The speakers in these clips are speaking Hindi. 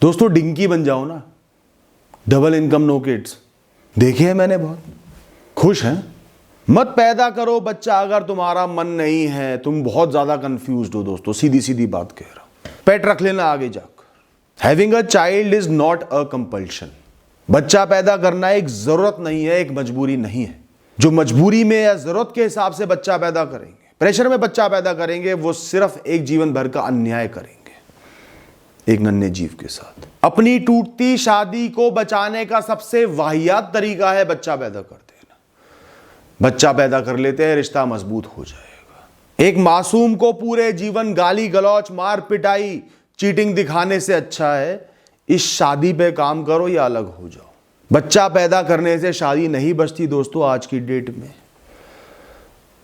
दोस्तों डिंकी बन जाओ ना, डबल इनकम नो किड्स, देखे हैं मैंने, बहुत खुश हैं। मत पैदा करो बच्चा अगर तुम्हारा मन नहीं है, तुम बहुत ज्यादा कंफ्यूज्ड हो दोस्तों, सीधी सीधी बात कह रहा हूं। पेट रख लेना आगे जाकर। Having a child is not a compulsion. बच्चा पैदा करना एक जरूरत नहीं है, एक मजबूरी नहीं है। जो मजबूरी में या जरूरत के हिसाब से बच्चा पैदा करेंगे, प्रेशर में बच्चा पैदा करेंगे, वो सिर्फ एक जीवन भर का अन्याय करेंगे एक नन्हे जीव के साथ। अपनी टूटती शादी को बचाने का सबसे वाहियात तरीका है बच्चा पैदा कर देना। बच्चा पैदा कर लेते हैं, रिश्ता मजबूत हो जाएगा। एक मासूम को पूरे जीवन गाली गलौच, मार पिटाई, चीटिंग दिखाने से अच्छा है इस शादी पे काम करो या अलग हो जाओ। बच्चा पैदा करने से शादी नहीं बचती दोस्तों आज की डेट में।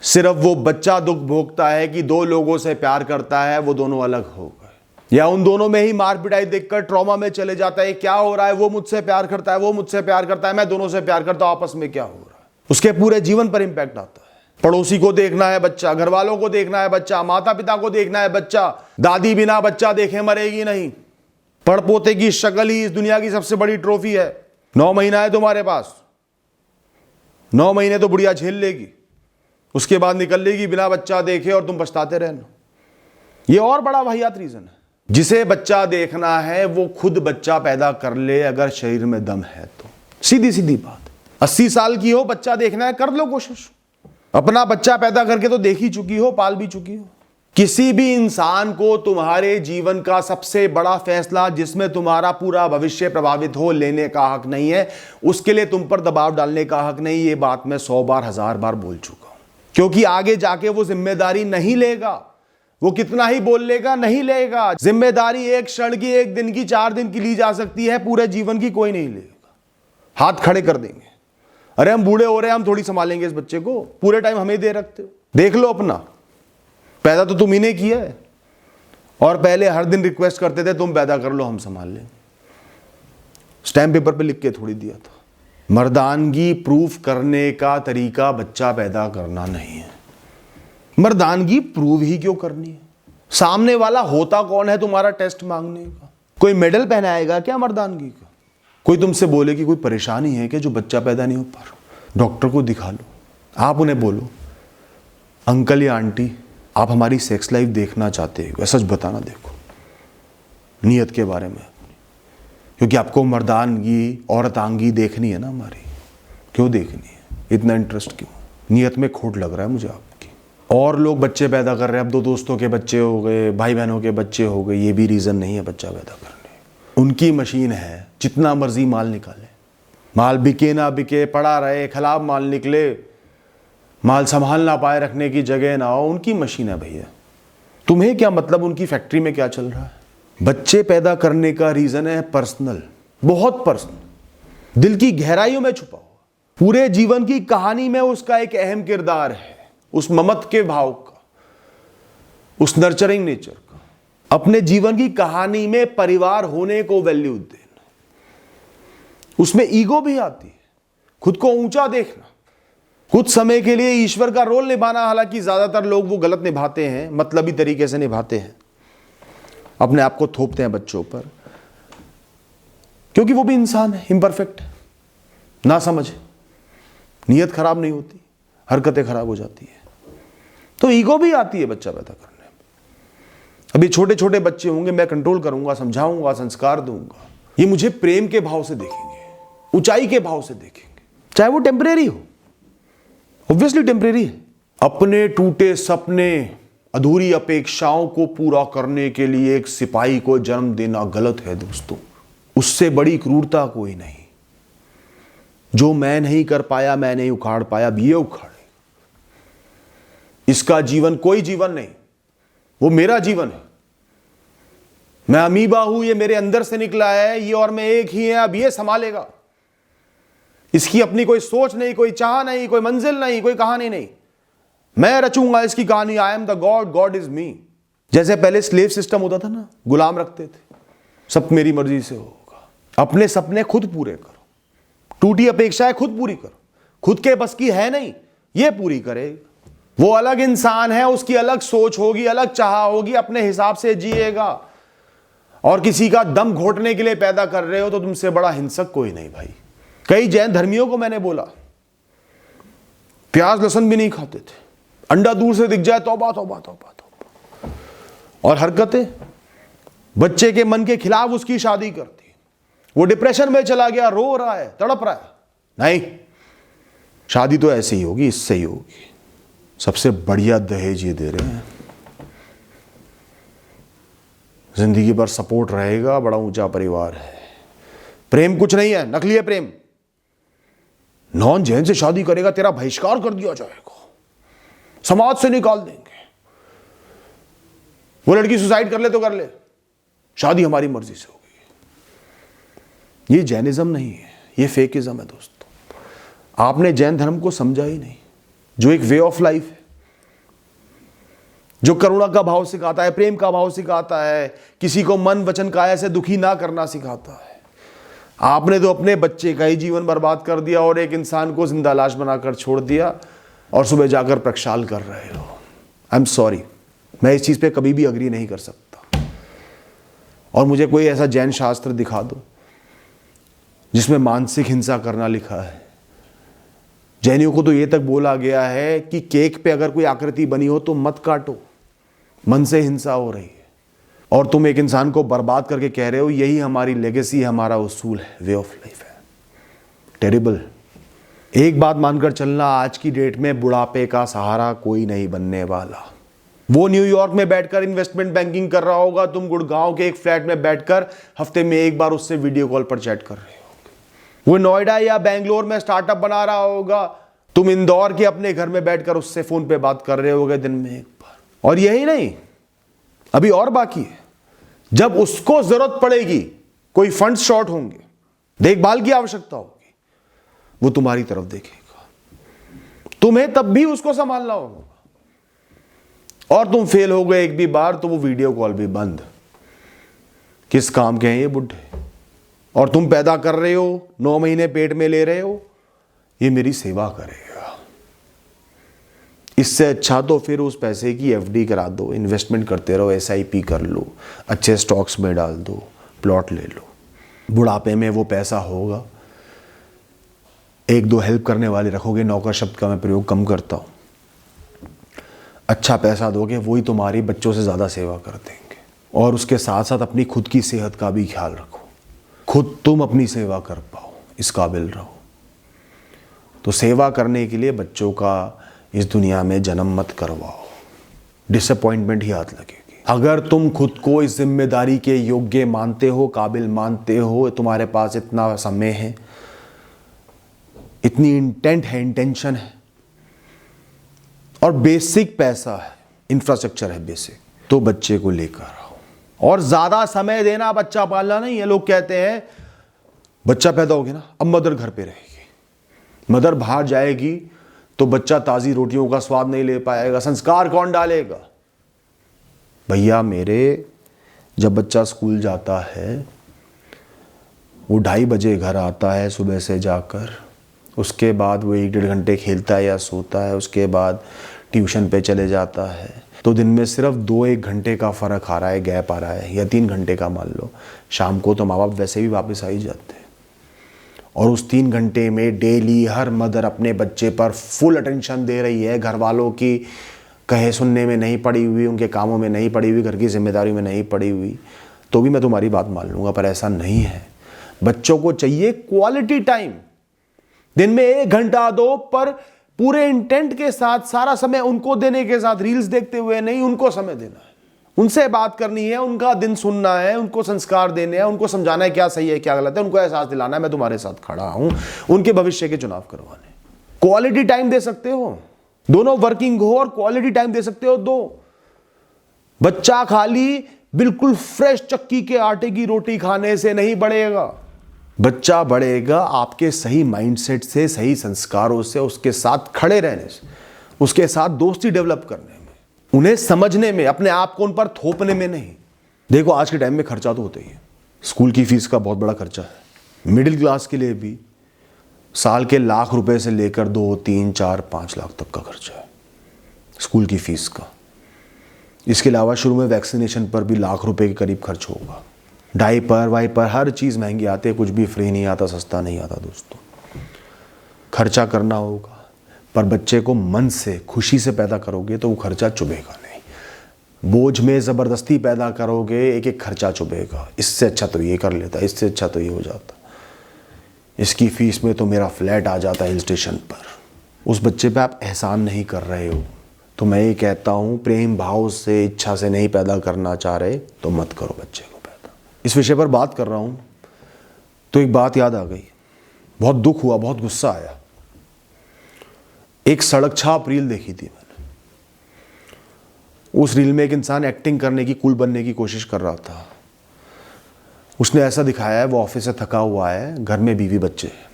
सिर्फ वो बच्चा दुख भोगता है कि दो लोगों से प्यार करता है, वो दोनों अलग हो गए, या उन दोनों में ही मार पिटाई देखकर ट्रॉमा में चले जाता है। क्या हो रहा है, वो मुझसे प्यार करता है, वो मुझसे प्यार करता है, मैं दोनों से प्यार करता हूं, आपस में क्या हो रहा है, उसके पूरे जीवन पर इंपैक्ट आता है। पड़ोसी को देखना है बच्चा, घर वालों को देखना है बच्चा, माता पिता को देखना है बच्चा। दादी बिना बच्चा देखे मरेगी नहीं। पड़पोते की शक्ल ही इस दुनिया की सबसे बड़ी ट्रॉफी है। 9 महीना है तुम्हारे पास, 9 महीने तो बुढ़िया झेल लेगी, उसके बाद निकल लेगी बिना बच्चा देखे और तुम पछताते रहना। यह और बड़ा वाहियात रीजन है। जिसे बच्चा देखना है वो खुद बच्चा पैदा कर ले अगर शरीर में दम है तो। सीधी सीधी बात। 80 साल की हो, बच्चा देखना है, कर लो कोशिश। अपना बच्चा पैदा करके तो देख ही चुकी हो, पाल भी चुकी हो। किसी भी इंसान को तुम्हारे जीवन का सबसे बड़ा फैसला जिसमें तुम्हारा पूरा भविष्य प्रभावित हो लेने का हक नहीं है। उसके लिए तुम पर दबाव डालने का हक नहीं। ये बात मैं 100 बार 1000 बार बोल चुका हूं, क्योंकि आगे जाके वो जिम्मेदारी नहीं लेगा। वो कितना ही बोल लेगा, नहीं लेगा। जिम्मेदारी एक क्षण की, एक दिन की, 4 दिन की ली जा सकती है, पूरे जीवन की कोई नहीं लेगा। हाथ खड़े कर देंगे, अरे हम बूढ़े हो रहे हैं, हम थोड़ी संभालेंगे इस बच्चे को, पूरे टाइम हमें दे रखते हो। देख लो अपना, पैदा तो तुम ही ने किया है, और पहले हर दिन रिक्वेस्ट करते थे तुम पैदा कर लो हम संभाल लें। स्टैम्प पेपर पे लिख के थोड़ी दिया था। मर्दानगी प्रूफ करने का तरीका बच्चा पैदा करना नहीं है। मर्दानगी प्रूव ही क्यों करनी है? सामने वाला होता कौन है तुम्हारा टेस्ट मांगने का? कोई मेडल पहनाएगा क्या मर्दानगी का? कोई तुमसे बोले कि कोई परेशानी है कि जो बच्चा पैदा नहीं हो पा रहा, डॉक्टर को दिखा लो। आप उन्हें बोलो अंकल या आंटी आप हमारी सेक्स लाइफ देखना चाहते हो, सच बताना, देखो नियत के बारे में, क्योंकि आपको मर्दानगी औरतांगी देखनी है ना हमारी। क्यों देखनी है? इतना इंटरेस्ट क्यों? नियत में खोट लग रहा है मुझे आपकी। और लोग बच्चे पैदा कर रहे हैं, अब 2 दोस्तों के बच्चे हो गए, भाई बहनों के बच्चे हो गए, ये भी रीज़न नहीं है बच्चा पैदा करने। उनकी मशीन है, जितना मर्जी माल निकाले, माल बिके ना बिके, पड़ा रहे, खराब माल निकले, माल संभाल ना पाए, रखने की जगह ना हो, उनकी मशीन है भैया। तुम्हें क्या मतलब उनकी फैक्ट्री में क्या चल रहा है? बच्चे पैदा करने का रीज़न है पर्सनल, बहुत पर्सनल, दिल की गहराइयों में छुपा हुआ। पूरे जीवन की कहानी में उसका एक अहम किरदार है, उस ममत के भाव का, उस नर्चरिंग नेचर का। अपने जीवन की कहानी में परिवार होने को वैल्यू देना, उसमें ईगो भी आती है, खुद को ऊंचा देखना, कुछ समय के लिए ईश्वर का रोल निभाना। हालांकि ज्यादातर लोग वो गलत निभाते हैं, मतलबी तरीके से निभाते हैं, अपने आप को थोपते हैं बच्चों पर, क्योंकि वो भी इंसान है, इम्परफेक्ट है, ना समझ, नीयत खराब नहीं होती, हरकतें खराब हो जाती है, तो ईगो भी आती है बच्चा पैदा करने में। अभी छोटे छोटे बच्चे होंगे, मैं कंट्रोल करूंगा, समझाऊंगा, संस्कार दूंगा, ये मुझे प्रेम के भाव से देखेंगे, ऊंचाई के भाव से देखेंगे, चाहे वो टेम्परेरी हो, ऑब्वियसली टेम्परेरी है। अपने टूटे सपने, अधूरी अपेक्षाओं को पूरा करने के लिए एक सिपाही को जन्म देना गलत है दोस्तों। उससे बड़ी क्रूरता कोई नहीं। जो मैं नहीं कर पाया, मैं नहीं उखाड़ पाया, अब ये उखाड़े। इसका जीवन कोई जीवन नहीं, वो मेरा जीवन है। मैं अमीबा हूं, ये मेरे अंदर से निकला है, ये और मैं एक ही है, अब ये संभालेगा। इसकी अपनी कोई सोच नहीं, कोई चाह नहीं, कोई मंजिल नहीं, कोई कहानी नहीं। मैं रचूंगा इसकी कहानी। I am the God, God is me. जैसे पहले स्लेव सिस्टम होता था ना, गुलाम रखते थे, सब मेरी मर्जी से होगा। अपने सपने खुद पूरे करो, टूटी अपेक्षाएं खुद पूरी करो। खुद के बस की है नहीं, ये पूरी करेगा। वो अलग इंसान है, उसकी अलग सोच होगी, अलग चाह होगी, अपने हिसाब से जिएगा। और किसी का दम घोटने के लिए पैदा कर रहे हो तो तुमसे बड़ा हिंसक कोई नहीं भाई। कई जैन धर्मियों को मैंने बोला प्याज लहसुन भी नहीं खाते थे, अंडा दूर से दिख जाए तौबा तौबा तौबा तौबा, और हरकतें बच्चे के मन के खिलाफ उसकी शादी कर दी, वो डिप्रेशन में चला गया, रो रहा है, तड़प रहा है। नहीं, शादी तो ऐसे ही होगी, इससे ही होगी। सबसे बढ़िया दहेज ये दे रहे हैं, जिंदगी भर सपोर्ट रहेगा, बड़ा ऊंचा परिवार है। प्रेम कुछ नहीं है, नकली है प्रेम। नॉन जैन से शादी करेगा तेरा बहिष्कार कर दिया जाएगा, समाज से निकाल देंगे। वो लड़की सुसाइड कर ले तो कर ले, शादी हमारी मर्जी से होगी। ये जैनिज्म नहीं है, ये फेकिज्म है दोस्तों। आपने जैन धर्म को समझा ही नहीं, जो एक वे ऑफ लाइफ है, जो करुणा का भाव सिखाता है, प्रेम का भाव सिखाता है, किसी को मन वचन काया से दुखी ना करना सिखाता है। आपने तो अपने बच्चे का ही जीवन बर्बाद कर दिया और एक इंसान को जिंदा लाश बनाकर छोड़ दिया और सुबह जाकर प्रक्षाल कर रहे हो। आई एम सॉरी, मैं इस चीज पे कभी भी अग्री नहीं कर सकता। और मुझे कोई ऐसा जैन शास्त्र दिखा दो जिसमें मानसिक हिंसा करना लिखा है। जैनियों को तो ये तक बोला गया है कि केक पे अगर कोई आकृति बनी हो तो मत काटो, मन से हिंसा हो रही है। और तुम एक इंसान को बर्बाद करके कह रहे हो यही हमारी लेगेसी, हमारा उसूल है, वे ऑफ लाइफ है। टेरिबल। एक बात मानकर चलना, आज की डेट में बुढ़ापे का सहारा कोई नहीं बनने वाला। वो न्यूयॉर्क में बैठकर इन्वेस्टमेंट बैंकिंग कर रहा होगा, तुम गुड़गांव के एक फ्लैट में बैठकर हफ्ते में एक बार उससे वीडियो कॉल पर चैट कर रहे हो। वो नोएडा या बेंगलोर में स्टार्टअप बना रहा होगा, तुम इंदौर के अपने घर में बैठकर उससे फोन पे बात कर रहे होगे दिन में एक बार। और यही नहीं, अभी और बाकी है। जब उसको जरूरत पड़ेगी, कोई फंड्स शॉर्ट होंगे, देखभाल की आवश्यकता होगी, वो तुम्हारी तरफ देखेगा। तुम्हें तब भी उसको संभालना होगा। और तुम फेल हो गए एक भी बार तो वो वीडियो कॉल भी बंद। किस काम के हैं ये बुढ़े? और तुम पैदा कर रहे हो, 9 महीने पेट में ले रहे हो, ये मेरी सेवा करेगा। इससे अच्छा तो फिर उस पैसे की एफडी करा दो, इन्वेस्टमेंट करते रहो, एसआईपी कर लो, अच्छे स्टॉक्स में डाल दो, प्लॉट ले लो। बुढ़ापे में वो पैसा होगा, 1-2 हेल्प करने वाले रखोगे, नौकर शब्द का मैं प्रयोग कम करता हूँ। अच्छा पैसा दोगे, वही तुम्हारी बच्चों से ज़्यादा सेवा कर देंगे। और उसके साथ साथ अपनी खुद की सेहत का भी ख्याल रखो, खुद तुम अपनी सेवा कर पाओ, इस काबिल रहो। तो सेवा करने के लिए बच्चों का इस दुनिया में जन्म मत करवाओ, डिसअपॉइंटमेंट ही हाथ लगेगी। अगर तुम खुद को इस जिम्मेदारी के योग्य मानते हो, काबिल मानते हो, तुम्हारे पास इतना समय है, इतनी इंटेंट है, इंटेंशन है, और बेसिक पैसा है, इंफ्रास्ट्रक्चर है बेसिक, तो बच्चे को लेकर आओ। और ज्यादा समय देना बच्चा पालना नहीं है। लोग कहते हैं बच्चा पैदा हो गया ना, अब मदर घर पे रहेगी, मदर बाहर जाएगी तो बच्चा ताजी रोटियों का स्वाद नहीं ले पाएगा, संस्कार कौन डालेगा? भैया मेरे, जब बच्चा स्कूल जाता है, वो 2:30 बजे घर आता है सुबह से जाकर, उसके बाद वो 1-1.5 घंटे खेलता है या सोता है, उसके बाद ट्यूशन पे चले जाता है, तो दिन में सिर्फ 2-1 घंटे का फ़र्क आ रहा है, गैप आ रहा है, या 3 घंटे का मान लो। शाम को तो माँ बाप वैसे भी वापस आ ही जाते हैं। और उस 3 घंटे में डेली हर मदर अपने बच्चे पर फुल अटेंशन दे रही है, घर वालों की कहे सुनने में नहीं पड़ी हुई, उनके कामों में नहीं पड़ी हुई, घर की जिम्मेदारी में नहीं पड़ी हुई, तो भी मैं तुम्हारी बात मान लूँगा। पर ऐसा नहीं है। बच्चों को चाहिए क्वालिटी टाइम। दिन में 1 घंटा दो, पर पूरे इंटेंट के साथ, सारा समय उनको देने के साथ, रील्स देखते हुए नहीं, उनको समय देना है, उनसे बात करनी है, उनका दिन सुनना है, उनको संस्कार देने हैं, उनको समझाना है क्या सही है क्या गलत है, उनको एहसास दिलाना है मैं तुम्हारे साथ खड़ा हूं, उनके भविष्य के चुनाव करवाने। क्वालिटी टाइम दे सकते हो, दोनों वर्किंग हो और क्वालिटी टाइम दे सकते हो, दो। बच्चा खाली बिल्कुल फ्रेश चक्की के आटे की रोटी खाने से नहीं बढ़ेगा। बच्चा बढ़ेगा आपके सही माइंडसेट से, सही संस्कारों से, उसके साथ खड़े रहने से, उसके साथ दोस्ती डेवलप करने में, उन्हें समझने में, अपने आप को उन पर थोपने में नहीं। देखो आज के टाइम में खर्चा तो होता ही है, स्कूल की फीस का बहुत बड़ा खर्चा है। मिडिल क्लास के लिए भी साल के लाख रुपए से लेकर 2, 3, 4, 5 लाख तक का खर्चा है स्कूल की फीस का। इसके अलावा शुरू में वैक्सीनेशन पर भी लाख रुपए के करीब खर्च होगा। डायपर वाइपर हर चीज़ महंगी आती है, कुछ भी फ्री नहीं आता, सस्ता नहीं आता दोस्तों। खर्चा करना होगा, पर बच्चे को मन से खुशी से पैदा करोगे तो वो खर्चा चुभेगा नहीं। बोझ में ज़बरदस्ती पैदा करोगे, एक एक खर्चा चुभेगा। इससे अच्छा तो ये कर लेता, इससे अच्छा तो ये हो जाता, इसकी फ़ीस में तो मेरा फ्लैट आ जाता हिल स्टेशन पर। उस बच्चे पे आप एहसान नहीं कर रहे हो। तो मैं ये कहता हूँ, प्रेम भाव से, इच्छा से नहीं पैदा करना चाह रहे तो मत करो बच्चे को पैदा। इस विषय पर बात कर रहा हूँ तो एक बात याद आ गई, बहुत दुख हुआ, बहुत गुस्सा आया। एक सड़क छाप रील देखी थी मैंने। उस रील में एक इंसान एक्टिंग करने की, कूल बनने की कोशिश कर रहा था। उसने ऐसा दिखाया है वो ऑफिस से थका हुआ है, घर में बीवी बच्चे हैं।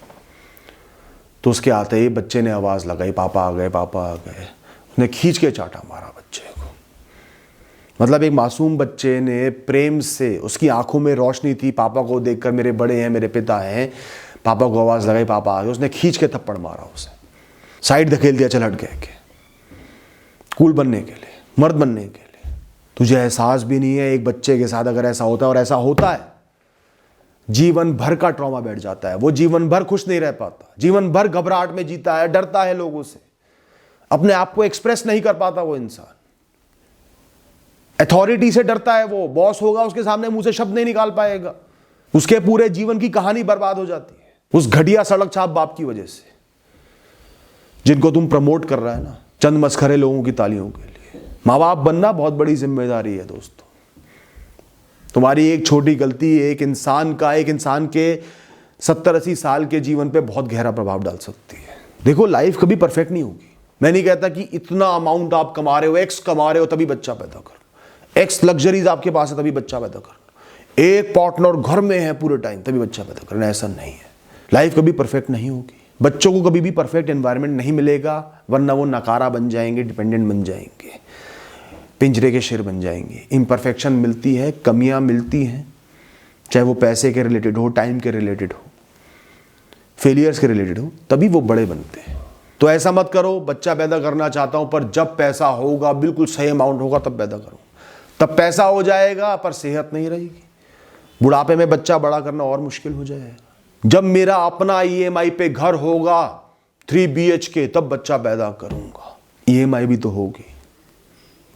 तो उसके आते ही बच्चे ने आवाज़ लगाई, पापा आ गए, पापा आ गए। उसने खींच के चाटा मारा बच्चे को। मतलब एक मासूम बच्चे ने प्रेम से, उसकी आंखों में रोशनी थी, पापा को देखकर मेरे बड़े हैं, मेरे पिता हैं, पापा को आवाज़ लगाई, पापा आ गए। उसने खींच के थप्पड़ मारा, उसे साइड धकेल दिया, चल हट गए के, कूल बनने के लिए, मर्द बनने के लिए। तुझे एहसास भी नहीं है एक बच्चे के साथ अगर ऐसा होता है, और ऐसा होता है, जीवन भर का ट्रॉमा बैठ जाता है। वो जीवन भर खुश नहीं रह पाता, जीवन भर घबराहट में जीता है, डरता है लोगों से, अपने आप को एक्सप्रेस नहीं कर पाता। वो इंसान अथॉरिटी से डरता है, वो बॉस होगा उसके सामने मुंह से शब्द नहीं निकाल पाएगा। उसके पूरे जीवन की कहानी बर्बाद हो जाती है उस घटिया सड़क छाप बाप की वजह से, जिनको तुम प्रमोट कर रहा है ना, चंद मस्खरे लोगों की तालियों के लिए। माँ बाप बनना बहुत बड़ी जिम्मेदारी है दोस्तों। तुम्हारी एक छोटी गलती एक इंसान के 70-80 साल के जीवन पे बहुत गहरा प्रभाव डाल सकती है। देखो, लाइफ कभी परफेक्ट नहीं होगी। मैं नहीं कहता कि इतना अमाउंट आप कमा रहे हो, एक्स कमा रहे हो तभी बच्चा पैदा करो, एक्स लग्जरीज आपके पास है तभी बच्चा पैदा करो, एक पार्टनर घर में है पूरे टाइम तभी बच्चा पैदा करना, ऐसा नहीं है। लाइफ कभी परफेक्ट नहीं होगी। बच्चों को कभी भी परफेक्ट एनवायरनमेंट नहीं मिलेगा, वरना वो नकारा बन जाएंगे, डिपेंडेंट बन जाएंगे, पिंजरे के शेर बन जाएंगे। इम्परफेक्शन मिलती है, कमियां मिलती हैं, चाहे वो पैसे के रिलेटेड हो, टाइम के रिलेटेड हो, फेलियर्स के रिलेटेड हो, तभी वो बड़े बनते हैं। तो ऐसा मत करो, बच्चा पैदा करना चाहता हूं पर जब पैसा होगा, बिल्कुल सही अमाउंट होगा तब पैदा करो। तब पैसा हो जाएगा पर सेहत नहीं रहेगी। बुढ़ापे में बच्चा बड़ा करना और मुश्किल हो जाएगा। जब मेरा अपना EMI पे घर होगा 3 BHK तब बच्चा पैदा करूंगा। EMI भी तो होगी,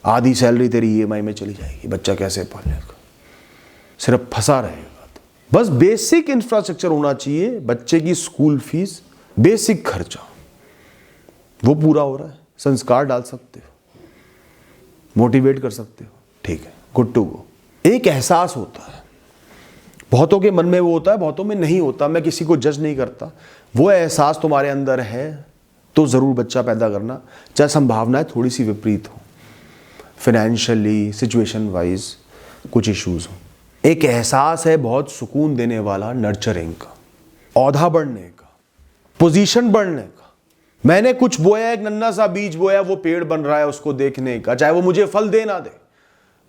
आधी सैलरी तेरी EMI में चली जाएगी, बच्चा कैसे पालेगा? सिर्फ फंसा रहेगा। तो बस बेसिक इंफ्रास्ट्रक्चर होना चाहिए, बच्चे की स्कूल फीस, बेसिक खर्चा वो पूरा हो रहा है, संस्कार डाल सकते हो, मोटिवेट कर सकते हो, ठीक है, गुड टू गो। एक एहसास होता है, बहुतों के मन में वो होता है, बहुतों में नहीं होता। मैं किसी को जज नहीं करता। वो एहसास तुम्हारे अंदर है तो ज़रूर बच्चा पैदा करना, चाहे संभावनाएं थोड़ी सी विपरीत हो, फाइनेंशियली, सिचुएशन वाइज कुछ इश्यूज हो। एक एहसास है बहुत सुकून देने वाला, नर्चरिंग का, औधा बढ़ने का, पोजीशन बढ़ने का। मैंने कुछ बोया, एक नन्हा सा बीज बोया, वो पेड़ बन रहा है, उसको देखने का, चाहे वो मुझे फल दे ना दे,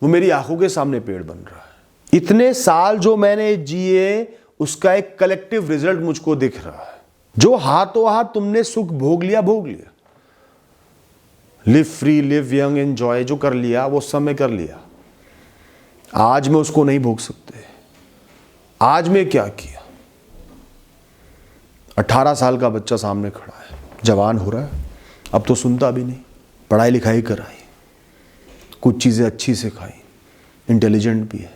वो मेरी आंखों के सामने पेड़ बन रहा है। इतने साल जो मैंने जिए उसका एक कलेक्टिव रिजल्ट मुझको दिख रहा है। जो हाथों हाथ तुमने सुख भोग लिया, भोग लिया। Live free, live young, enjoy, जो कर लिया वो समय कर लिया। आज में उसको नहीं भोग सकते। आज में क्या किया? 18 साल का बच्चा सामने खड़ा है, जवान हो रहा है, अब तो सुनता भी नहीं, पढ़ाई लिखाई कराई, कुछ चीज़ें अच्छी सिखाई, इंटेलिजेंट भी है,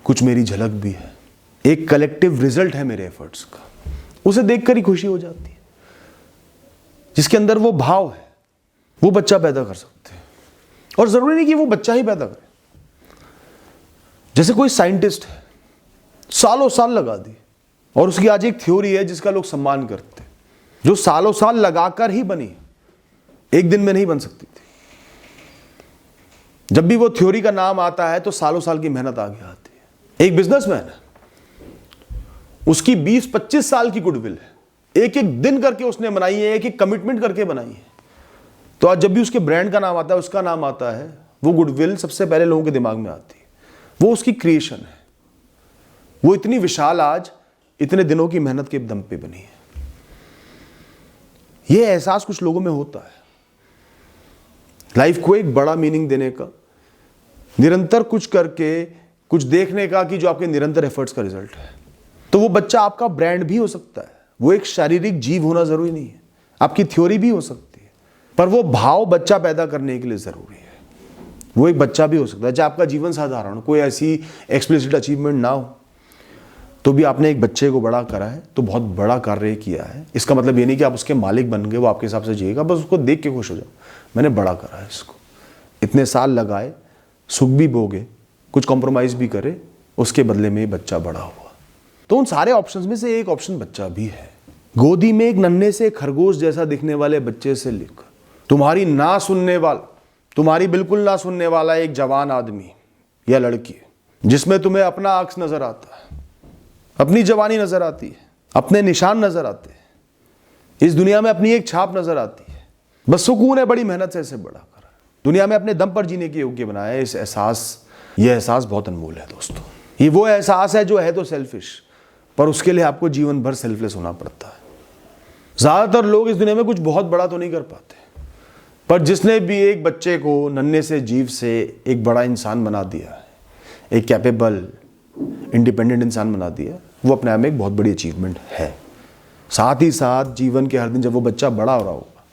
कुछ मेरी झलक भी है, एक कलेक्टिव रिजल्ट है मेरे एफर्ट्स का। उसे देखकर ही खुशी हो जाती है। जिसके अंदर वो भाव है वो बच्चा पैदा कर सकते हैं, और जरूरी नहीं कि वो बच्चा ही पैदा करे। जैसे कोई साइंटिस्ट है, सालों साल लगा दी, और उसकी आज एक थ्योरी है जिसका लोग सम्मान करते हैं, जो सालों साल लगाकर ही बनी, एक दिन में नहीं बन सकती थी। जब भी वो थ्योरी का नाम आता है तो सालों साल की मेहनत आगे आती है। एक बिजनेसमैन है, उसकी 20-25 साल की गुडविल है, एक एक दिन करके उसने बनाई है, एक एक कमिटमेंट करके बनाई है। तो आज जब भी उसके ब्रांड का नाम आता है, उसका नाम आता है, वो गुडविल सबसे पहले लोगों के दिमाग में आती है। वो उसकी क्रिएशन है, वो इतनी विशाल आज इतने दिनों की मेहनत के दम पे बनी है। ये एहसास कुछ लोगों में होता है, लाइफ को एक बड़ा मीनिंग देने का, निरंतर कुछ करके कुछ देखने का कि जो आपके निरंतर एफर्ट्स का रिजल्ट है। तो वो बच्चा आपका ब्रांड भी हो सकता है, वो एक शारीरिक जीव होना जरूरी नहीं है, आपकी थ्योरी भी हो सकती है, पर वो भाव बच्चा पैदा करने के लिए जरूरी है। वो एक बच्चा भी हो सकता है, चाहे आपका जीवन साधारण, कोई ऐसी एक्सप्लिसिट अचीवमेंट ना हो, तो भी आपने एक बच्चे को बड़ा करा है, तो बहुत बड़ा कार्य किया है। इसका मतलब ये नहीं कि आप उसके मालिक बन गए, वो आपके हिसाब से जिएगा, बस उसको देख के खुश हो जाओ, मैंने बड़ा करा है इसको, इतने साल लगाए, सुख भी भोगे, कुछ कॉम्प्रोमाइज भी करे, उसके बदले में बच्चा बड़ा हुआ। तो उन सारे ऑप्शंस में से एक ऑप्शन बच्चा भी है। गोदी में एक नन्हे से खरगोश जैसा दिखने वाले बच्चे से लेकर तुम्हारी ना सुनने वाला, तुम्हारी बिल्कुल ना सुनने वाला एक जवान आदमी या लड़की, जिसमें तुम्हें अपना अक्स नजर आता है, अपनी जवानी नजर आती है, अपने निशान नजर आते हैं, इस दुनिया में अपनी एक छाप नजर आती है, बस सुकून है बड़ी मेहनत से इसे बड़ा करा, दुनिया में अपने दम पर जीने के योग्य बनाया। इस एहसास, यह एहसास बहुत अनमोल है दोस्तों। ये वो एहसास है जो है तो सेल्फिश, पर उसके लिए आपको जीवन भर सेल्फलेस होना पड़ता है। ज्यादातर लोग इस दुनिया में कुछ बहुत बड़ा तो नहीं कर पाते, पर जिसने भी एक बच्चे को नन्हे से जीव से एक बड़ा इंसान बना दिया है, एक कैपेबल इंडिपेंडेंट इंसान बना दिया, वो अपने आप में एक बहुत बड़ी अचीवमेंट है। साथ ही साथ जीवन के हर दिन जब वो बच्चा बड़ा हो रहा होगा,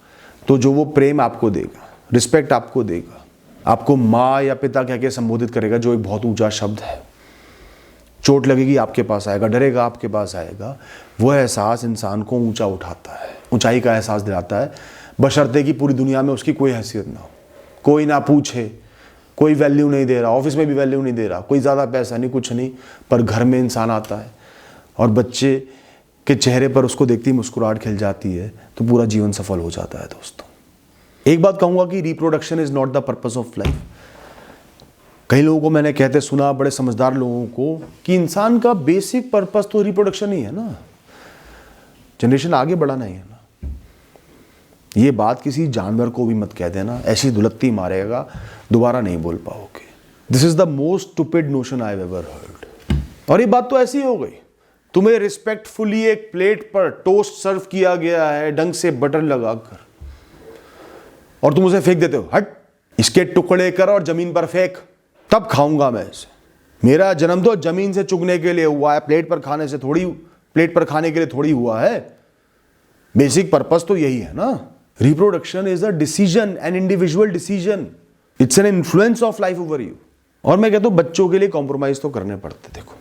तो जो वो प्रेम आपको देगा, रिस्पेक्ट आपको देगा, आपको माँ या पिता कह के संबोधित करेगा, जो एक बहुत ऊंचा शब्द है, चोट लगेगी आपके पास आएगा, डरेगा आपके पास आएगा, वो एहसास इंसान को ऊंचा उठाता है, ऊंचाई का एहसास दिलाता है, बशर्ते कि पूरी दुनिया में उसकी कोई हैसियत ना हो, कोई ना पूछे, कोई वैल्यू नहीं दे रहा, ऑफिस में भी वैल्यू नहीं दे रहा, कोई ज़्यादा पैसा नहीं, कुछ नहीं, पर घर में इंसान आता है और बच्चे के चेहरे पर उसको देखती मुस्कुराहट खिल जाती है, तो पूरा जीवन सफल हो जाता है दोस्तों। एक बात कहूँगा कि reproduction is not the purpose of life. कई लोगों को मैंने कहते सुना, बड़े समझदार लोगों को, कि इंसान का बेसिक पर्पस तो रिप्रोडक्शन ही है ना, जनरेशन आगे बढ़ाना ही है ना। ये बात किसी जानवर को भी मत कह देना, ऐसी दुलत्ती मारेगा, दोबारा नहीं बोल पाओगे। This is the most stupid notion I have ever heard. और ये बात तो ऐसी हो गई, तुम्हें रिस्पेक्टफुली एक प्लेट पर टोस्ट सर्व किया गया है ढंग से बटर लगाकर, और तुम उसे फेंक देते हो, हट इसके टुकड़े कर और जमीन पर फेंक, तब खाऊंगा मैं इसे। मेरा जन्म तो जमीन से चुगने के लिए हुआ है, प्लेट पर खाने के लिए थोड़ी हुआ है। बेसिक पर्पस तो यही है ना। Reproduction is a decision, an individual decision, it's an influence of life over you. और मैं कहता हूं बच्चों के लिए कॉम्प्रोमाइज तो करने पड़ते, देखो,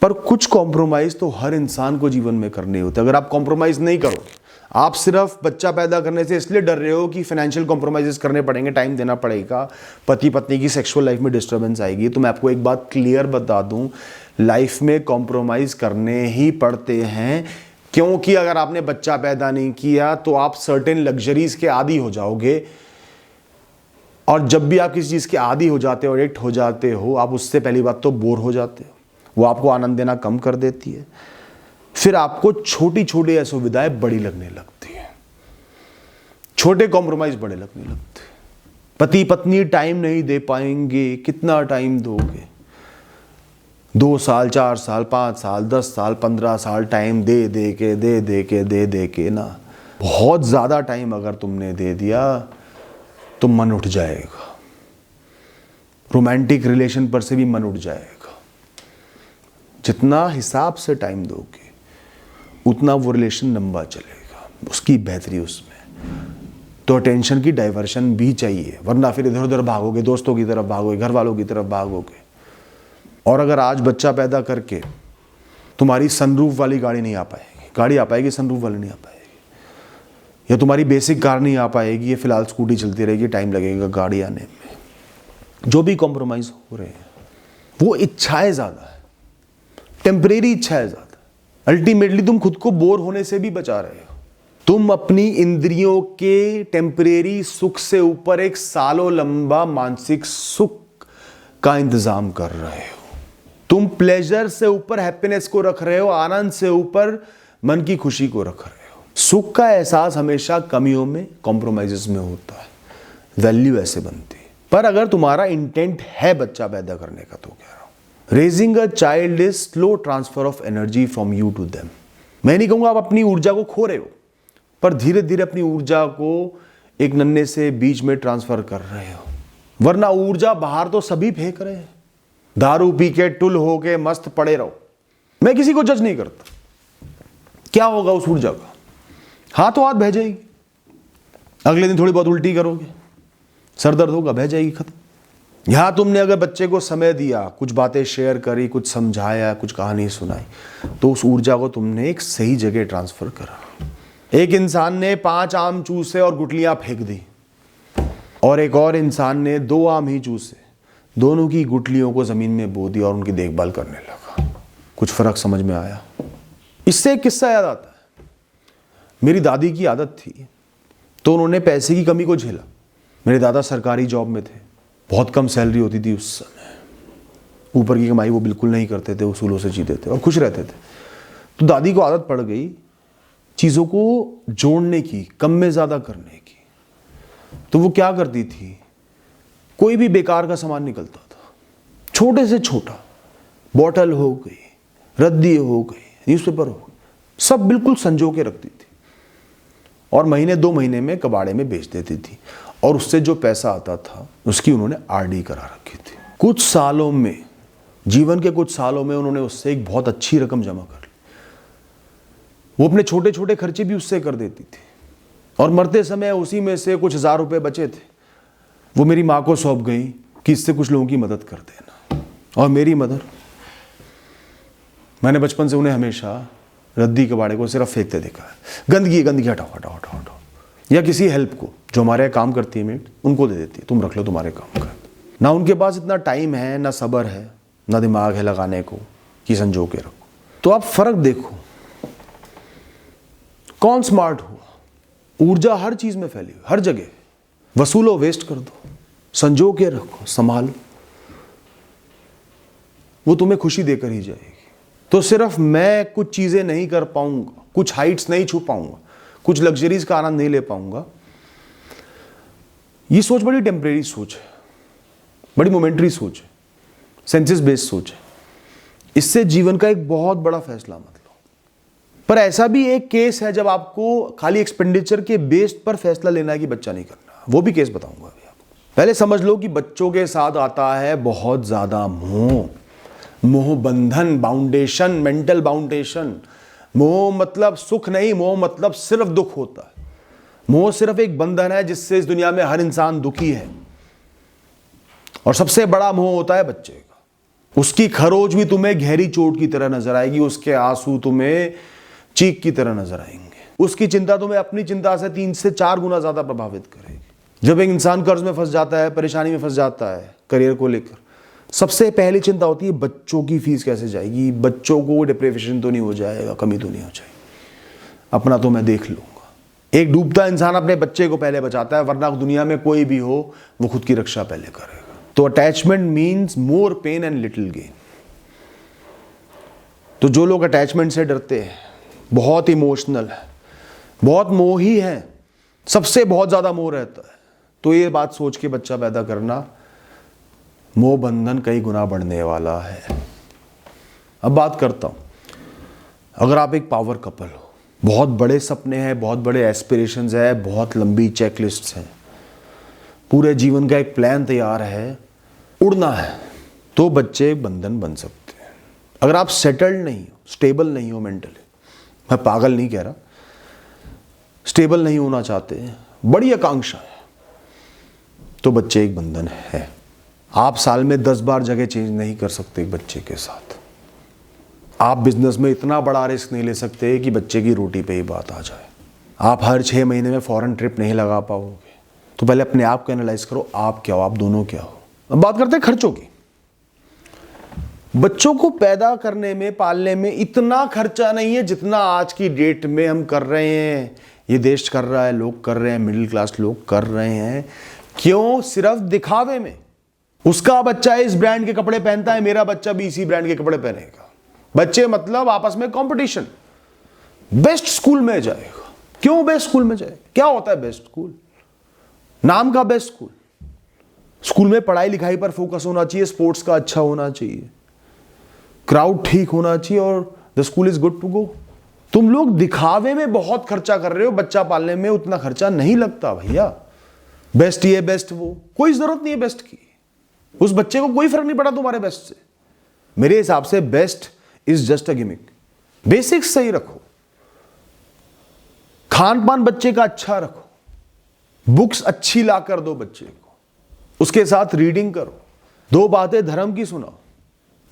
पर कुछ कॉम्प्रोमाइज तो हर इंसान को जीवन में करने होते। अगर आप कॉम्प्रोमाइज नहीं करोगे, आप सिर्फ बच्चा पैदा करने से इसलिए डर रहे हो कि फाइनेंशियल कॉम्प्रोमाइजेस करने पड़ेंगे, टाइम देना पड़ेगा, पति पत्नी की सेक्सुअल लाइफ में डिस्टर्बेंस आएगी, तो मैं आपको एक बात क्लियर बता दूं, लाइफ में कॉम्प्रोमाइज करने ही पड़ते हैं। क्योंकि अगर आपने बच्चा पैदा नहीं किया तो आप सर्टेन लग्जरीज के आदी हो जाओगे, और जब भी आप किसी चीज के आदी हो जाते हो, एडिक्ट हो जाते हो, आप उससे पहली बात तो बोर हो जाते हो, वो आपको आनंद देना कम कर देती है, फिर आपको छोटी छोटी असुविधाएं बड़ी लगने लगती है, छोटे कॉम्प्रोमाइज बड़े लगने लगते हैं। पति पत्नी टाइम नहीं दे पाएंगे, कितना टाइम दोगे? 2 साल, 4 साल, 5 साल, 10 साल, 15 साल टाइम दे दे के ना, बहुत ज्यादा टाइम अगर तुमने दे दिया तो मन उठ जाएगा, रोमांटिक रिलेशन पर से भी मन उठ जाएगा। जितना हिसाब से टाइम दोगे उतना वो रिलेशन लंबा चलेगा, उसकी बेहतरी उसमें। तो अटेंशन की डाइवर्शन भी चाहिए, वरना फिर इधर उधर भागोगे, दोस्तों की तरफ भागोगे, घर वालों की तरफ भागोगे। और अगर आज बच्चा पैदा करके तुम्हारी सनरूफ वाली गाड़ी नहीं आ पाएगी, गाड़ी आ पाएगी, सनरूफ वाली नहीं आ पाएगी, या तुम्हारी बेसिक कार नहीं आ पाएगी, ये फिलहाल स्कूटी चलती रहेगी, टाइम लगेगा गाड़ी आने में। जो भी कॉम्प्रोमाइज हो रहे हैं वो इच्छाएं ज्यादा है, टेम्परेरी इच्छाएं ज्यादा। अल्टीमेटली तुम खुद को बोर होने से भी बचा रहे हो। तुम अपनी इंद्रियों के टेम्परेरी सुख से ऊपर एक सालों लंबा मानसिक सुख का इंतजाम कर रहे हो। तुम प्लेजर से ऊपर हैप्पीनेस को रख रहे हो, आनंद से ऊपर मन की खुशी को रख रहे हो। सुख का एहसास हमेशा कमियों में, कॉम्प्रोमाइजेस में होता है, वैल्यू ऐसे बनती है। पर अगर तुम्हारा इंटेंट है बच्चा पैदा करने का, तो कह रहा हूं, raising a child is slow transfer of energy from you to them. मैं नहीं कहूंगा आप अपनी ऊर्जा को खो रहे हो, पर धीरे धीरे अपनी ऊर्जा को एक नन्हे से बीज में ट्रांसफर कर रहे हो। वरना ऊर्जा बाहर तो सभी फेंक रहे हैं। दारू पी के टुल हो के मस्त पड़े रहो। मैं किसी को जज नहीं करता, क्या होगा उस ऊर्जा का? हाथों हाथ बह जाएगी। अगले दिन थोड़ी बहुत उल्टी करोगे, सर दर्द होगा, बह जाएगी, खत्म। यहां तुमने अगर बच्चे को समय दिया, कुछ बातें शेयर करी, कुछ समझाया, कुछ कहानी सुनाई, तो उस ऊर्जा को तुमने एक सही जगह ट्रांसफर करा। एक इंसान ने 5 आम चूसे और गुठलियां फेंक दी, और एक और इंसान ने 2 आम ही चूसे, दोनों की गुठलियों को जमीन में बो दिया और उनकी देखभाल करने लगा। कुछ फर्क समझ में आया? इससे एक किस्सा याद आता है। मेरी दादी की आदत थी, तो उन्होंने पैसे की कमी को झेला। मेरे दादा सरकारी जॉब में थे, बहुत कम सैलरी होती थी उस समय, ऊपर की कमाई वो बिल्कुल नहीं करते थे, उसूलों से जीते थे और खुश रहते थे। तो दादी को आदत पड़ गई चीज़ों को जोड़ने की, कम में ज़्यादा करने की। तो वो क्या करती थी, कोई भी बेकार का सामान निकलता था, छोटे से छोटा, बॉटल हो गई, रद्दी हो गई, न्यूज़पेपर हो गई, सब बिल्कुल संजो के रखती थी और महीने 2 महीने में कबाड़े में बेच देती थी। और उससे जो पैसा आता था उसकी उन्होंने आरडी करा रखी थी। कुछ सालों में, जीवन के कुछ सालों में, उन्होंने उससे एक बहुत अच्छी रकम जमा कर ली। वो अपने छोटे छोटे खर्चे भी उससे कर देती थी और मरते समय उसी में से कुछ 1000 रुपए बचे थे, वो मेरी माँ को सौंप गई कि इससे कुछ लोगों की मदद कर देना। और मेरी मदर, मैंने बचपन से उन्हें हमेशा रद्दी कबाड़े को सिर्फ फेंकते देखा है। गंदगी गंदगी हटाओ हटाओ हटाओ हटाओ, या किसी हेल्प को जो हमारे यहाँ काम करती है मेट, उनको दे देती है, तुम रख लो, तुम्हारे काम कर। ना उनके पास इतना टाइम है, ना सब्र है, ना दिमाग है लगाने को कि संजो के रखो। तो आप फर्क देखो, कौन स्मार्ट हुआ? ऊर्जा हर चीज में फैली हुई, हर जगह। वसूलो, वेस्ट कर दो, संजो के रखो, संभालो, वो तुम्हें खुशी देकर ही जाएगी। तो सिर्फ मैं कुछ चीजें नहीं कर पाऊंगा, कुछ हाइट्स नहीं छू पाऊंगा, कुछ लग्जरीज का आनंद नहीं ले पाऊंगा, ये सोच बड़ी टेम्परेरी सोच है, बड़ी मोमेंटरी सोच है, सेंसेस बेस्ड सोच है। इससे जीवन का एक बहुत बड़ा फैसला मत लो। पर ऐसा भी एक केस है जब आपको खाली एक्सपेंडिचर के बेस्ड पर फैसला लेना है कि बच्चा नहीं करना, वो भी केस बताऊंगा अभी आपको। पहले समझ लो कि बच्चों के साथ आता है बहुत ज्यादा मोह, मोह बंधन, बाउंडेशन, मेंटल बाउंडेशन। मोह मतलब सुख नहीं, मोह मतलब सिर्फ दुख होता है। मोह सिर्फ एक बंधन है जिससे इस दुनिया में हर इंसान दुखी है। और सबसे बड़ा मोह होता है बच्चे का। उसकी खरोच भी तुम्हें गहरी चोट की तरह नजर आएगी, उसके आंसू तुम्हें चीख की तरह नजर आएंगे, उसकी चिंता तुम्हें अपनी चिंता से 3 से 4 गुना ज्यादा प्रभावित करेगी। जब एक इंसान कर्ज में फंस जाता है, परेशानी में फंस जाता है करियर को लेकर, सबसे पहली चिंता होती है बच्चों की फीस कैसे जाएगी, बच्चों को डिप्रेशन तो नहीं हो जाएगा, कमी तो नहीं हो जाएगी, अपना तो मैं देख लूंगा। एक डूबता इंसान अपने बच्चे को पहले बचाता है, वरना दुनिया में कोई भी हो वो खुद की रक्षा पहले करेगा। तो attachment means more pen and little gain. तो जो लोग अटैचमेंट से डरते हैं, बहुत इमोशनल है, बहुत मोही है, सबसे बहुत ज्यादा मोह रहता है, तो ये बात सोच के बच्चा पैदा करना, मोह बंधन कई गुना बढ़ने वाला है। अब बात करता हूं, अगर आप एक पावर कपल हो, बहुत बड़े सपने हैं, बहुत बड़े एस्पिरेशंस है, बहुत लंबी चेकलिस्ट्स हैं, पूरे जीवन का एक प्लान तैयार है, उड़ना है, तो बच्चे एक बंधन बन सकते हैं। अगर आप सेटल्ड नहीं हो, स्टेबल नहीं हो मेंटली, मैं पागल नहीं कह रहा, स्टेबल नहीं होना चाहते, बड़ी आकांक्षा है, तो बच्चे एक बंधन है। आप साल में 10 बार जगह चेंज नहीं कर सकते एक बच्चे के साथ। आप बिजनेस में इतना बड़ा रिस्क नहीं ले सकते कि बच्चे की रोटी पे ही बात आ जाए। आप हर 6 महीने में फॉरेन ट्रिप नहीं लगा पाओगे। तो पहले अपने आप को एनालाइज करो, आप क्या हो, आप दोनों क्या हो। अब बात करते हैं खर्चों की। बच्चों को पैदा करने में, पालने में इतना खर्चा नहीं है जितना आज की डेट में हम कर रहे हैं, ये देश कर रहा है, लोग कर रहे हैं, मिडिल क्लास लोग कर रहे हैं। क्यों? सिर्फ दिखावे में। उसका बच्चा इस ब्रांड के कपड़े पहनता है, मेरा बच्चा भी इसी ब्रांड के कपड़े पहनेगा। बच्चे मतलब आपस में कंपटीशन। बेस्ट स्कूल में जाएगा। क्यों बेस्ट स्कूल में जाए? क्या होता है बेस्ट स्कूल? नाम का बेस्ट स्कूल। स्कूल में पढ़ाई लिखाई पर फोकस होना चाहिए, स्पोर्ट्स का अच्छा होना चाहिए, क्राउड ठीक होना चाहिए और the school is good to go. तुम लोग दिखावे में बहुत खर्चा कर रहे हो, बच्चा पालने में उतना खर्चा नहीं लगता भैया। बेस्ट ये बेस्ट वो, कोई जरूरत नहीं है बेस्ट की। उस बच्चे को कोई फर्क नहीं पड़ा तुम्हारे बेस्ट से। मेरे हिसाब से best is just a gimmick. Basics सही रखो, खान पान बच्चे का अच्छा रखो, बुक्स अच्छी ला कर दो बच्चे को, उसके साथ रीडिंग करो, 2 बातें धर्म की सुनाओ।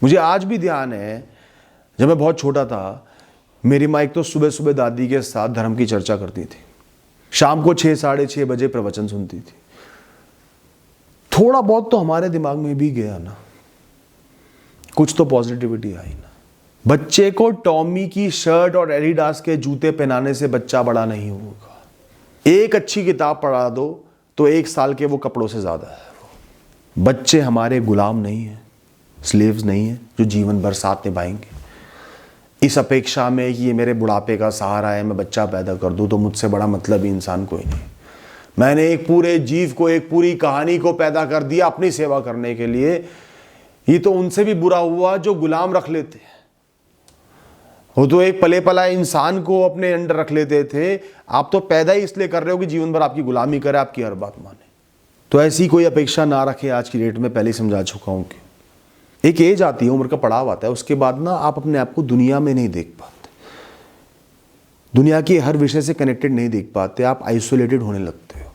मुझे आज भी ध्यान है, जब मैं बहुत छोटा था, मेरी माँ एक तो सुबह सुबह दादी के साथ धर्म की चर्चा करती थी, शाम को 6 साढ़े 6 बजे प्रवचन सुनती थी। थोड़ा बहुत तो हमारे दिमाग में भी गया ना, कुछ तो पॉजिटिविटी आई ना। बच्चे को टॉमी की शर्ट और एडिडास के जूते पहनाने से बच्चा बड़ा नहीं होगा। एक अच्छी किताब पढ़ा दो तो 1 साल के वो कपड़ों से ज्यादा है। बच्चे हमारे गुलाम नहीं है, स्लेव्स नहीं है जो जीवन भर साथ निभाएंगे। इस अपेक्षा में कि ये मेरे बुढ़ापे का सहारा है, मैं बच्चा पैदा कर दूं, तो मुझसे बड़ा मतलब ही इंसान कोई नहीं। मैंने एक पूरे जीव को, एक पूरी कहानी को पैदा कर दिया अपनी सेवा करने के लिए। ये तो उनसे भी बुरा हुआ जो गुलाम रख लेते हैं। वो तो एक पले पलाए इंसान को अपने अंडर रख लेते थे। आप तो पैदा ही इसलिए कर रहे हो कि जीवन भर आपकी गुलामी करे, आपकी हर बात माने। तो ऐसी कोई अपेक्षा ना रखें। आज की डेट में पहले ही समझा चुका हूं कि एक एज आती है, उम्र का पड़ाव आता है, उसके बाद ना आप अपने आप को दुनिया में नहीं देख पाते, दुनिया के हर विषय से कनेक्टेड नहीं देख पाते, आप आइसोलेटेड होने लगते हो।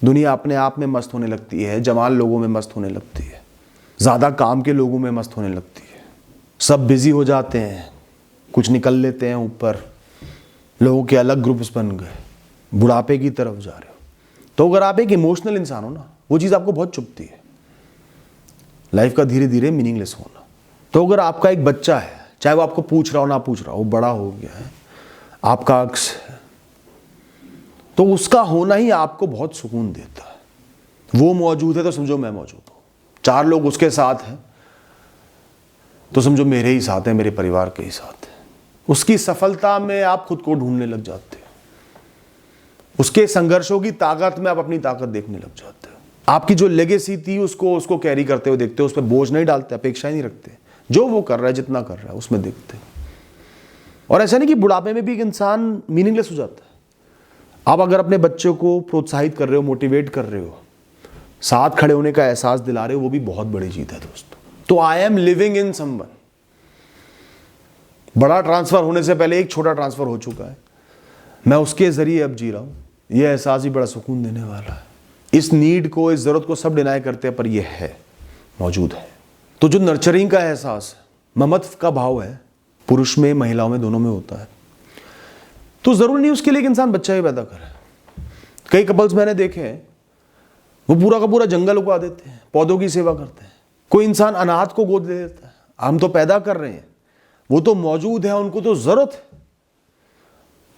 दुनिया अपने आप में मस्त होने लगती है, जवान लोगों में मस्त होने लगती है, ज़्यादा काम के लोगों में मस्त होने लगती है। सब बिजी हो जाते हैं, कुछ निकल लेते हैं ऊपर, लोगों के अलग ग्रुप्स बन गए, बुढ़ापे की तरफ जा रहे हो। तो अगर आप एक इमोशनल इंसान हो ना, वो चीज़ आपको बहुत चुभती है, लाइफ का धीरे धीरे मीनिंगलेस होना। तो अगर आपका एक बच्चा है, चाहे वो आपको पूछ रहा हो ना पूछ रहा हो, वो बड़ा हो गया है, आपका अक्स है, तो उसका होना ही आपको बहुत सुकून देता है। वो मौजूद है तो समझो मैं मौजूद हूं, 4 लोग उसके साथ हैं तो समझो मेरे ही साथ है, मेरे परिवार के ही साथ है। उसकी सफलता में आप खुद को ढूंढने लग जाते हो, उसके संघर्षों की ताकत में आप अपनी ताकत देखने लग जाते हो। आपकी जो लेगेसी थी उसको कैरी करते हुए देखते हो, उस पर बोझ नहीं डालते, अपेक्षा नहीं रखते, जो वो कर रहा है जितना कर रहा है उसमें देखते। और ऐसा नहीं कि बुढ़ापे में भी एक इंसान मीनिंगलेस हो जाता है। आप अगर अपने बच्चों को प्रोत्साहित कर रहे हो, मोटिवेट कर रहे हो, साथ खड़े होने का एहसास दिला रहे हो, वो भी बहुत बड़ी जीत है दोस्तों। तो I am living in someone. बड़ा ट्रांसफर होने से पहले एक छोटा ट्रांसफर हो चुका है, मैं उसके जरिए अब जी रहा हूं। यह एहसास ही बड़ा सुकून देने वाला है। इस नीड को, इस जरूरत को सब डिनाई करते हैं, पर यह है, मौजूद है। तो जो नर्चरिंग का एहसास है, ममत्व का भाव है, पुरुष में महिलाओं में दोनों में होता है। तो जरूरी नहीं उसके लिए एक इंसान बच्चा ही पैदा करे। कई कपल्स मैंने देखे हैं, वो पूरा का पूरा जंगल उगा देते हैं, पौधों की सेवा करते हैं। कोई इंसान अनाथ को गोद ले लेता है, हम तो पैदा कर रहे हैं, वो तो मौजूद है, उनको तो जरूरत है।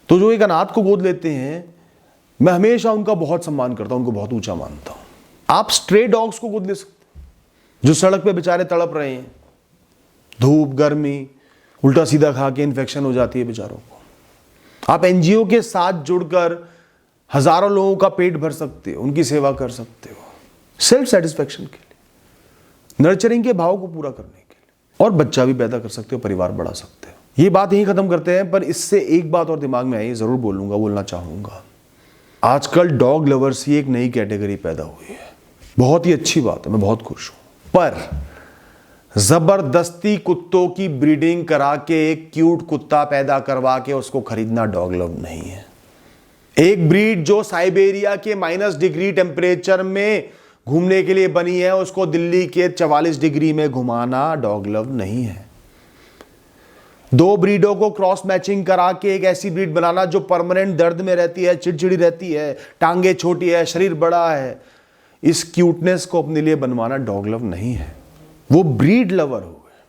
तो जो एक अनाथ को गोद लेते हैं, मैं हमेशा उनका बहुत सम्मान करता हूं, उनको बहुत ऊंचा मानता हूं। आप स्ट्रे डॉग्स को गोद ले सकते हैं, जो सड़क पे बेचारे तड़प रहे हैं, धूप गर्मी, उल्टा सीधा खा के इन्फेक्शन हो जाती है बेचारों को। आप एनजीओ के साथ जुड़कर हजारों लोगों का पेट भर सकते हो, उनकी सेवा कर सकते हो, सेल्फ सेटिस्फेक्शन के लिए, नर्चरिंग के भाव को पूरा करने के लिए। और बच्चा भी पैदा कर सकते हो, परिवार बढ़ा सकते हो। ये बात यही खत्म करते हैं, पर इससे एक बात और दिमाग में आई, जरूर बोलना चाहूंगा। आजकल डॉग लवर्स की एक नई कैटेगरी पैदा हुई है, बहुत ही अच्छी बात है, मैं बहुत खुश हूं। पर जबरदस्ती कुत्तों की ब्रीडिंग करा के एक क्यूट कुत्ता पैदा करवा के उसको खरीदना डॉग लव नहीं है। एक ब्रीड जो साइबेरिया के -डिग्री टेम्परेचर में घूमने के लिए बनी है, उसको दिल्ली के 44 डिग्री में घुमाना डॉग लव नहीं है। 2 ब्रीडों को क्रॉस मैचिंग करा के एक ऐसी ब्रीड बनाना जो परमानेंट दर्द में रहती है, चिड़चिड़ी रहती है, टांगे छोटी है, शरीर बड़ा है, इस क्यूटनेस को अपने लिए बनवाना डॉग लव नहीं है। वो ब्रीड लवर हो गए,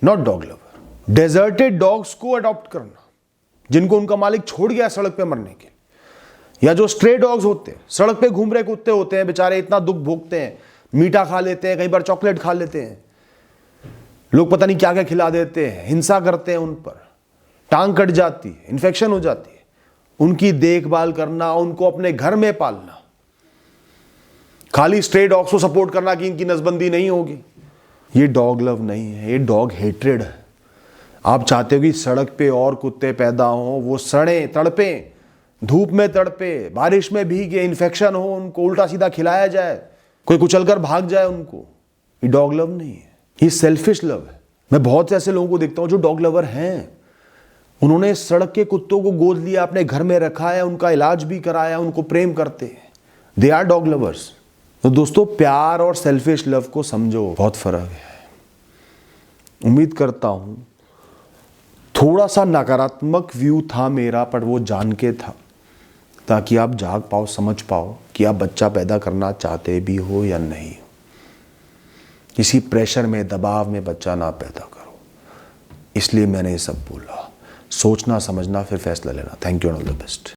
not dog lover. Deserted dogs को अडॉप्ट करना, जिनको उनका मालिक छोड़ गया सड़क पे मरने के, या जो स्ट्रे डॉग्स होते हैं, सड़क पे घूम रहे कुत्ते होते हैं, बेचारे इतना दुख भोगते हैं, मीठा खा लेते हैं, कई बार चॉकलेट खा लेते हैं, लोग पता नहीं क्या क्या खिला देते हैं, हिंसा करते हैं उन पर, टांग कट जाती है, इन्फेक्शन हो जाती है। उनकी देखभाल करना, उनको अपने घर में पालना, खाली स्ट्रे डॉग्स को सपोर्ट करना कि इनकी नसबंदी नहीं होगी, ये डॉग लव नहीं है, ये डॉग हेट्रेड है। आप चाहते हो कि सड़क पे और कुत्ते पैदा हों, वो सड़े तड़पे, धूप में तड़पे, बारिश में भीगे, इन्फेक्शन हो, उनको उल्टा सीधा खिलाया जाए, कोई कुचलकर भाग जाए उनको। ये डॉग लव नहीं है, ये सेल्फिश लव है। मैं बहुत से ऐसे लोगों को देखता हूं जो डॉग लवर हैं। उन्होंने सड़क के कुत्तों को गोद लिया, अपने घर में रखा है, उनका इलाज भी कराया, उनको प्रेम करते हैं। They are dog lovers. तो दोस्तों, प्यार और सेल्फिश लव को समझो, बहुत फर्क है। उम्मीद करता हूं थोड़ा सा नकारात्मक व्यू था मेरा, पर वो जान के था, ताकि आप जाग पाओ, समझ पाओ कि आप बच्चा पैदा करना चाहते भी हो या नहीं। किसी प्रेशर में, दबाव में बच्चा ना पैदा करो, इसलिए मैंने ये सब बोला। सोचना, समझना, फिर फैसला लेना। Thank you and all the best.